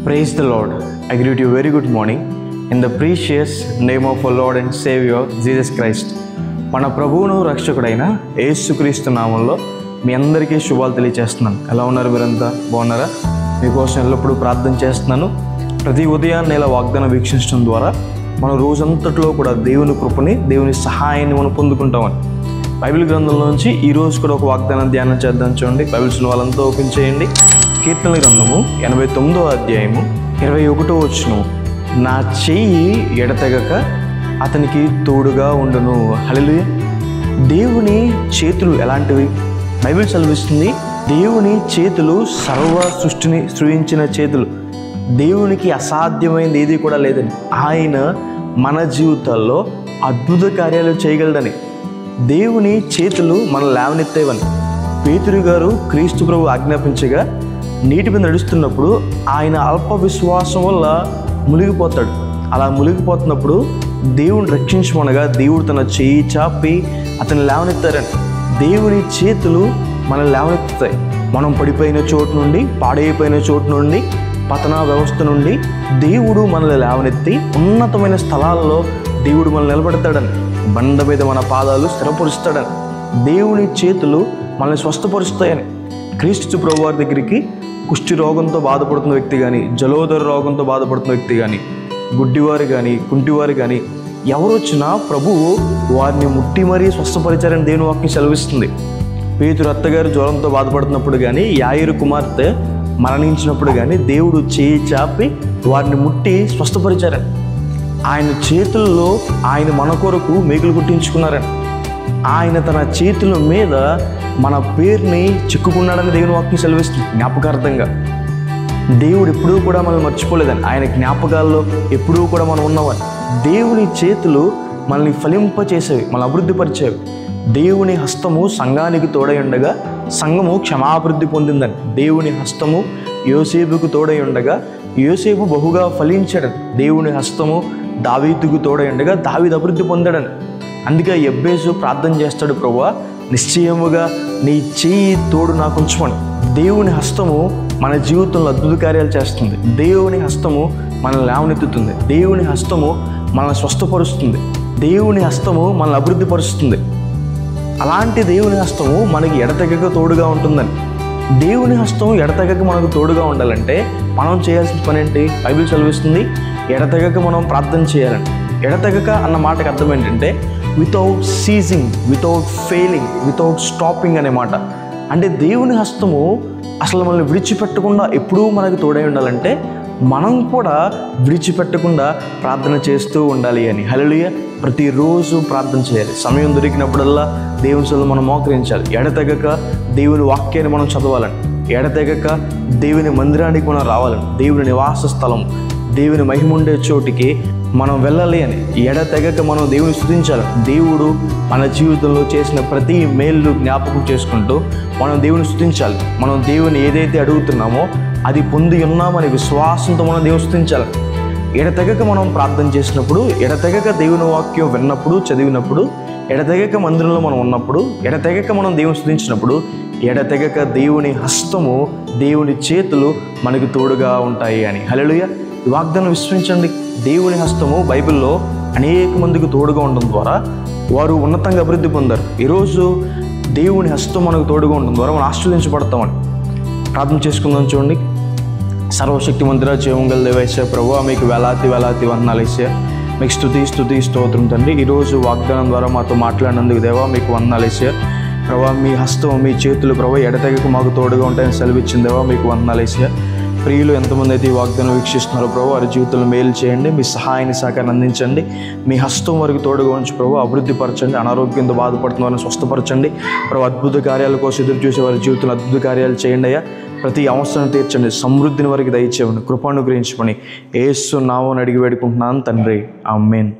Praise the Lord. I greet you very good morning in the precious name of our Lord and Savior Jesus Christ. మన ప్రభువును రక్షకుడైన యేసుక్రీస్తు నామంలో మీ అందరికీ శుభాలు తెలియజేస్తున్నాను. ఎలా ఉన్నారు? మీరంతా బాగున్నారా? మీకోసం ఎల్లప్పుడూ ప్రార్థన చేస్తున్నాను. ప్రతి ఉదయాన్నే ఇలా వాగ్దానం వీక్షించడం ద్వారా మన రోజంతట్లో కూడా దేవుని కృపని, దేవుని సహాయాన్ని మనం పొందుకుంటామని బైబిల్ గ్రంథంలో నుంచి ఈరోజు కూడా ఒక వాగ్దానం ధ్యానం చేద్దాం. చూడండి, బైబిల్స్లో వాళ్ళంతా ఓపెన్ చేయండి. కీర్తనల గ్రంథము 89వ అధ్యాయము 21వ వచనం. నా చెయ్యి ఎడతెగక అతనికి తోడుగా ఉండును. హల్లెలూయా. దేవుని చేతులు ఎలాంటివి? బైబిల్ చదివిస్తుంది, దేవుని చేతులు సర్వ సృష్టిని సృజించిన చేతులు. దేవునికి అసాధ్యమైనది ఏది కూడా లేదని, ఆయన మన జీవితాల్లో అద్భుత కార్యాలు చేయగలడని, దేవుని చేతులు మన లేవనెత్తేవని పేతురు గారు క్రీస్తు ప్రభు ఆజ్ఞాపించగా నీటి మీద నడుస్తున్నప్పుడు ఆయన అల్ప విశ్వాసం వల్ల మునిగిపోతాడు. అలా మునిగిపోతున్నప్పుడు దేవుని రక్షించమనగా దేవుడు తన చేయి చాపి అతను లేవనెత్తారని. దేవుని చేతులు మనల్ని లేవనెత్తుతాయి. మనం పడిపోయిన చోటు నుండి, పాడైపోయిన చోటు నుండి, పతన వ్యవస్థ నుండి దేవుడు మనల్ని లేవనెత్తి ఉన్నతమైన స్థలాల్లో దేవుడు మనల్ని నిలబెడతాడని, బండ మీద మన పాదాలు స్థిరపరుస్తాడని, దేవుని చేతులు మనల్ని స్వస్థపరుస్తాయని. క్రీస్తు ప్రభు వారి దగ్గరికి కుష్టి రోగంతో బాధపడుతున్న వ్యక్తి కానీ, జలోదర రోగంతో బాధపడుతున్న వ్యక్తి కానీ, గుడ్డివారు కానీ, కుంటివారు కానీ ఎవరు వచ్చినా ప్రభువు వారిని ముట్టి మరీ స్వస్థపరిచారని దేవుని వాక్యం సెలవిస్తుంది. పేతురు అత్తగారు జ్వరంతో బాధపడుతున్నప్పుడు కానీ, యాయిరు కుమార్తె మరణించినప్పుడు కానీ దేవుడు చేయి చాపి వారిని ముట్టి స్వస్థపరిచారని, ఆయన చేతుల్లో ఆయన మన కొరకు మేకులు కుట్టించుకున్నారని, ఆయన తన చేతుల మీద మన పేరుని చెక్కుకున్నాడని దేవుని వాక్యం సెలవిస్తుంది. జ్ఞాపకార్థంగా దేవుడు ఎప్పుడూ కూడా మనం మర్చిపోలేదని, ఆయన జ్ఞాపకాల్లో ఎప్పుడూ కూడా మనం ఉన్నామని. దేవుని చేతులు మనల్ని ఫలింపచేసేవి, మనల్ని అభివృద్ధిపరిచేవి. దేవుని హస్తము సంఘానికి తోడై ఉండగా సంఘము క్షమాభివృద్ధి పొందిందని. దేవుని హస్తము యోసేపుకు తోడై ఉండగా యోసేపు బహుగా ఫలించాడని. దేవుని హస్తము దావీదుకు తోడై ఉండగా దావీదు అభివృద్ధి పొందాడని. అందుకే ఎబ్బేసు ప్రార్థన చేస్తాడు, ప్రభువా నిశ్చయముగా నీ చెయ్యి తోడు నాకు ఉంచమని. దేవుని హస్తము మన జీవితంలో అద్భుత కార్యాలు చేస్తుంది. దేవుని హస్తము మనల్ని లేవనెత్తుతుంది. దేవుని హస్తము మనల్ని స్వస్థపరుస్తుంది. దేవుని హస్తము మనల్ని అభివృద్ధి పరుస్తుంది. అలాంటి దేవుని హస్తము మనకి ఎడతెగక తోడుగా ఉంటుందని. దేవుని హస్తము ఎడతెగక మనకు తోడుగా ఉండాలంటే మనం చేయాల్సిన పని ఏంటి? బైబిల్ చదివిస్తుంది, ఎడతెగక మనం ప్రార్థన చేయాలని. ఎడతెగక అన్న మాటకు అర్థం ఏంటంటే without seizing, without failing, without stopping అనే మాట. అంటే దేవుని హస్తము అసలు మనల్ని విడిచిపెట్టకుండా ఎప్పుడూ మనకు తోడై ఉండాలంటే మనం కూడా విడిచిపెట్టకుండా ప్రార్థన చేస్తూ ఉండాలి అని. హల్లెలూయా. ప్రతిరోజు ప్రార్థన చేయాలి. సమయం దొరికినప్పుడల్లా దేవుని సన్నిధిలో మనం మోకరించాలి. ఎడతెగక దేవుని వాక్యాన్ని మనం చదవాలని, ఎడతెగక దేవుని మందిరానికి మనం రావాలని, దేవుని నివాస స్థలం, దేవుని మహిముండే చోటికి మనం వెళ్ళాలి అని. ఎడతెగక మనం దేవుని స్తుతించాలి. దేవుడు మన జీవితంలో చేసిన ప్రతి మేలు జ్ఞాపకం చేసుకుంటూ మనం దేవుని స్తుతించాలి. మనం దేవుని ఏదైతే అడుగుతున్నామో అది పొంది ఉన్నామని విశ్వాసంతో మనం దేవుని స్తుతించాలి. ఎడతెగక మనం ప్రార్థన చేసినప్పుడు, ఎడతెగక దేవుని వాక్యం విన్నప్పుడు, చదివినప్పుడు, ఎడతెగక మందిరంలో మనం ఉన్నప్పుడు, ఎడతెగక మనం దేవుని స్తుతించినప్పుడు, ఎడతెగక దేవుని హస్తము, దేవుని చేతులు మనకు తోడుగా ఉంటాయి అని. హల్లెలూయా. ఈ వాగ్దానం విశ్వసించండి. దేవుని హస్తము బైబిల్లో అనేక మందికి తోడుగా ఉండడం ద్వారా వారు ఉన్నతంగా అభివృద్ధి పొందారు. ఈరోజు దేవుని హస్తం మనకు తోడుగా ఉండడం ద్వారా మనం ఆశీర్వదించబడతామని ప్రార్థన చేసుకుందాం. చూడండి, సర్వశక్తి మందిరా, జీవంగల దేవేశ్వర ప్రభువా, మీకు వేలాది వందనాలు వేసా. మీకు స్తుతి స్తోత్రం తండ్రి. ఈరోజు వాగ్దానం ద్వారా మాతో మాట్లాడినందుకు దేవా మీకు వందనాలు వేసా. ప్రభా మీ హస్తం, మీ చేతులు ప్రభా ఎడతెగక మాకు తోడుగా ఉంటాయని సెలవిచ్చింది దేవా మీకు వందనాలు వేసా. ప్రియులు ఎంతమంది అయితే ఈ వాగ్దానం వీక్షిస్తున్నారో ప్రభు వారి జీవితంలో మేలు చేయండి. మీ సహాయాన్ని సహకారం అందించండి. మీ హస్తం వరకు తోడుగా ఉంచి ప్రభు అభివృద్ధి పరచండి. అనారోగ్యంతో బాధపడుతున్న వారిని స్వస్థపరచండి ప్రభు. అద్భుత కార్యాల కోసం ఎదురు చూసే వారి జీవితంలో అద్భుత కార్యాలు చేయండి అయ్యా. ప్రతి అవసరం తీర్చండి. సమృద్ధిని వరకు దయచేయండి. కృపను గ్రహించుకొని యేసు నామమున అడిగి వేడుకుంటున్నాను తండ్రి. ఆమేన్.